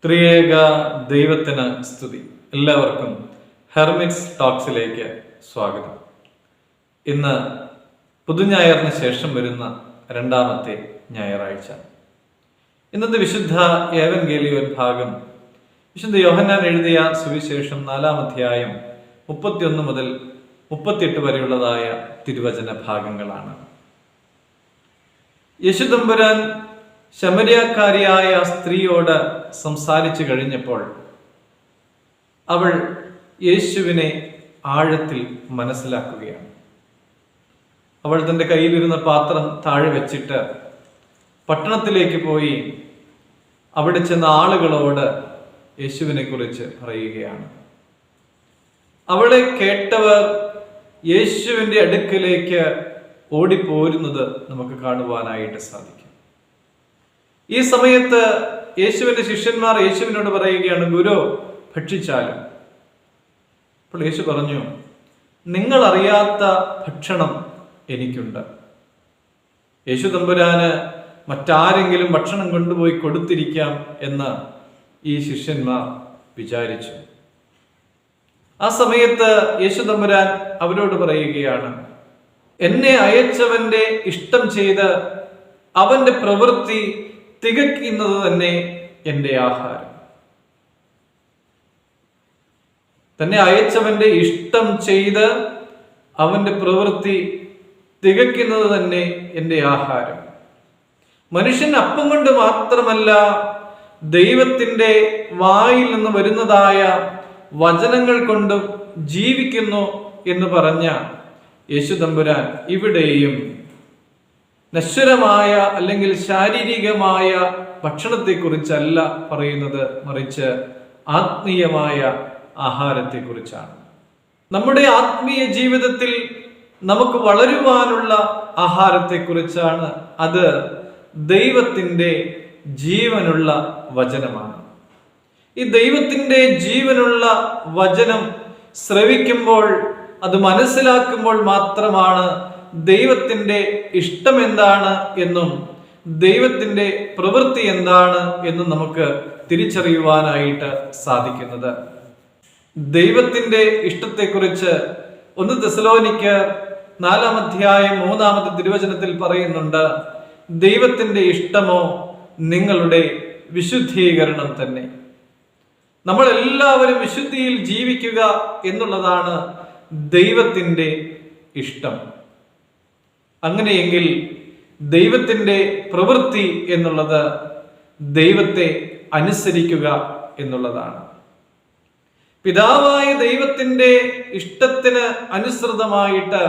ത്രിയേക ദൈവത്തിന് സ്തുതി. എല്ലാവർക്കും ഹെർമിറ്റ്സ് ടോക്സിലേക്ക് സ്വാഗതം. ഇന്ന് പുതുഞായറിന് ശേഷം വരുന്ന രണ്ടാമത്തെ ഞായറാഴ്ച. ഇന്നത്തെ വിശുദ്ധ ഏവൻഗേലിയോൻ ഭാഗം വിശുദ്ധ യോഹന്നാൻ എഴുതിയ സുവിശേഷം 4-ാം അധ്യായം 31 മുതൽ 38 വരെയുള്ളതായ തിരുവചന ഭാഗങ്ങളാണ്. യേശുതമ്പുരാൻ ശമരിയാക്കാരിയായ സ്ത്രീയോട് സംസാരിച്ചു കഴിഞ്ഞപ്പോൾ അവൾ യേശുവിനെ ആഴത്തിൽ മനസ്സിലാക്കുകയാണ്. അവൾ തൻ്റെ കയ്യിലിരുന്ന പാത്രം താഴെ വെച്ചിട്ട് പട്ടണത്തിലേക്ക് പോയി അവിടെ ചെന്ന ആളുകളോട് യേശുവിനെ കുറിച്ച് പറയുകയാണ്. അവളെ കേട്ടവർ യേശുവിൻ്റെ അടുക്കലേക്ക് ഓടിപ്പോരുന്നത് നമുക്ക് കാണുവാനായിട്ട് സാധിക്കും. ഈ സമയത്ത് യേശുവിന്റെ ശിഷ്യന്മാർ യേശുവിനോട് പറയുകയാണ്, ഗുരു ഭക്ഷിച്ചാലും. അപ്പോൾ യേശു പറഞ്ഞു, നിങ്ങൾ അറിയാത്ത ഭക്ഷണം എനിക്കുണ്ട്. യേശു തമ്പുരാന് മറ്റാരെങ്കിലും ഭക്ഷണം കൊണ്ടുപോയി കൊടുത്തിരിക്കാം എന്ന് ഈ ശിഷ്യന്മാർ വിചാരിച്ചു. ആ സമയത്ത് യേശു തമ്പുരാൻ അവരോട് പറയുകയാണ്, എന്നെ അയച്ചവന്റെ ഇഷ്ടം ചെയ്ത് അവന്റെ പ്രവൃത്തി തികയ്ക്കുന്നത് തന്നെ എൻ്റെ ആഹാരം. തന്നെ അയച്ചവന്റെ ഇഷ്ടം ചെയ്ത് അവന്റെ പ്രവൃത്തി തികയ്ക്കുന്നത് തന്നെ എൻ്റെ ആഹാരം. മനുഷ്യൻ അപ്പം കൊണ്ട് മാത്രമല്ല ദൈവത്തിൻ്റെ വായിൽ നിന്ന് വരുന്നതായ വചനങ്ങൾ കൊണ്ടും ജീവിക്കുന്നു എന്ന് പറഞ്ഞ യേശു തമ്പുരാൻ ഇവിടെയും നശ്വരമായ അല്ലെങ്കിൽ ശാരീരികമായ ഭക്ഷണത്തെക്കുറിച്ചല്ല പറയുന്നത്, മറിച്ച് ആത്മീയമായ ആഹാരത്തെക്കുറിച്ചാണ്. നമ്മുടെ ആത്മീയ ജീവിതത്തിൽ നമുക്ക് വളരുവാനുള്ള ആഹാരത്തെക്കുറിച്ചാണ്. അത് ദൈവത്തിൻ്റെ ജീവനുള്ള വചനമാണ്. ഈ ദൈവത്തിൻ്റെ ജീവനുള്ള വചനം ശ്രവിക്കുമ്പോൾ, അത് മനസ്സിലാക്കുമ്പോൾ മാത്രമാണ് ദൈവത്തിൻ്റെ ഇഷ്ടം എന്താണ് എന്നും ദൈവത്തിൻ്റെ പ്രവൃത്തി എന്താണ് എന്നും നമുക്ക് തിരിച്ചറിയുവാനായിട്ട് സാധിക്കുന്നത്. ദൈവത്തിൻ്റെ ഇഷ്ടത്തെക്കുറിച്ച് 1 തെസ്സലോനിക്കർ 4-ാം അധ്യായം 3-ാമത്തെ തിരുവചനത്തിൽ പറയുന്നുണ്ട്, ദൈവത്തിൻ്റെ ഇഷ്ടമോ നിങ്ങളുടെ വിശുദ്ധീകരണം തന്നെ. നമ്മൾ എല്ലാവരും വിശുദ്ധിയിൽ ജീവിക്കുക എന്നുള്ളതാണ് ദൈവത്തിൻ്റെ ഇഷ്ടം. അങ്ങനെയെങ്കിൽ ദൈവത്തിൻ്റെ പ്രവൃത്തി എന്നുള്ളത് ദൈവത്തെ അനുസരിക്കുക എന്നുള്ളതാണ്. പിതാവായ ദൈവത്തിൻ്റെ ഇഷ്ടത്തിന് അനുസൃതമായിട്ട്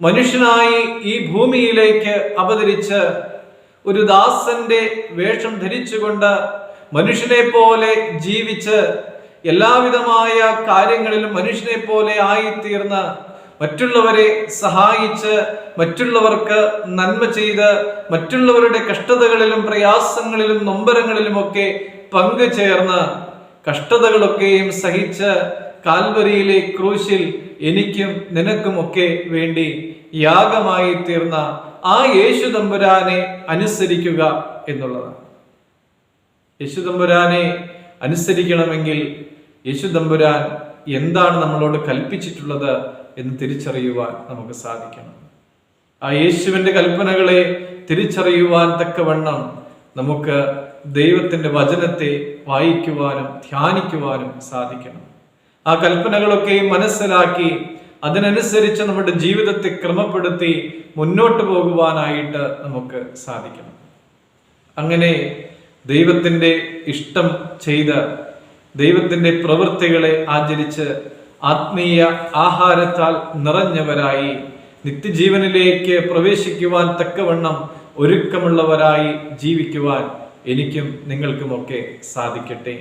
മനുഷ്യനായി ഈ ഭൂമിയിലേക്ക് അവതരിച്ച് ഒരു ദാസന്റെ വേഷം ധരിച്ചുകൊണ്ട് മനുഷ്യനെ പോലെ ജീവിച്ച് എല്ലാവിധമായ കാര്യങ്ങളിലും മനുഷ്യനെ പോലെ ആയിത്തീർന്ന് മറ്റുള്ളവരെ സഹായിച്ച് മറ്റുള്ളവർക്ക് നന്മ ചെയ്ത് മറ്റുള്ളവരുടെ കഷ്ടതകളിലും പ്രയാസങ്ങളിലും നൊമ്പരങ്ങളിലുമൊക്കെ പങ്കുചേർന്ന് കഷ്ടതകളൊക്കെയും സഹിച്ച് കാൽവരിയിലെ ക്രൂശിൽ എനിക്കും നിനക്കുമൊക്കെ വേണ്ടി യാഗമായി തീർന്ന ആ യേശു തമ്പുരാനെ അനുസരിക്കുക എന്നുള്ളതാണ്. യേശു തമ്പുരാനെ അനുസരിക്കണമെങ്കിൽ യേശു തമ്പുരാൻ എന്താണ് നമ്മളോട് കൽപ്പിച്ചിട്ടുള്ളത് എന്ന് തിരിച്ചറിയുവാൻ നമുക്ക് സാധിക്കണം. ആ യേശുവിന്റെ കൽപ്പനകളെ തിരിച്ചറിയുവാൻ തക്കവണ്ണം നമുക്ക് ദൈവത്തിന്റെ വചനത്തെ വായിക്കുവാനും ധ്യാനിക്കുവാനും സാധിക്കണം. ആ കൽപ്പനകളൊക്കെ മനസ്സിലാക്കി അതിനനുസരിച്ച് നമ്മുടെ ജീവിതത്തെ ക്രമപ്പെടുത്തി മുന്നോട്ട് പോകുവാനായിട്ട് നമുക്ക് സാധിക്കണം. അങ്ങനെ ദൈവത്തിന്റെ ഇഷ്ടം ചെയ്ത് ദൈവത്തിന്റെ പ്രവൃത്തികളെ ആചരിച്ച് ആത്മീയ ആഹാരത്താൽ നിറഞ്ഞവരായി നിത്യജീവനിലേക്ക് പ്രവേശിക്കുവാൻ തക്കവണ്ണം ഒരുക്കമുള്ളവരായി ജീവിക്കുവാൻ എനിക്കും നിങ്ങൾക്കുമൊക്കെ സാധിക്കട്ടെ.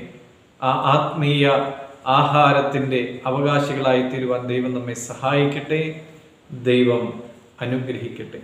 ആ ആത്മീയ ആഹാരത്തിൻ്റെ അവകാശികളായി തീരുവാൻ ദൈവം നമ്മെ സഹായിക്കട്ടെ. ദൈവം അനുഗ്രഹിക്കട്ടെ.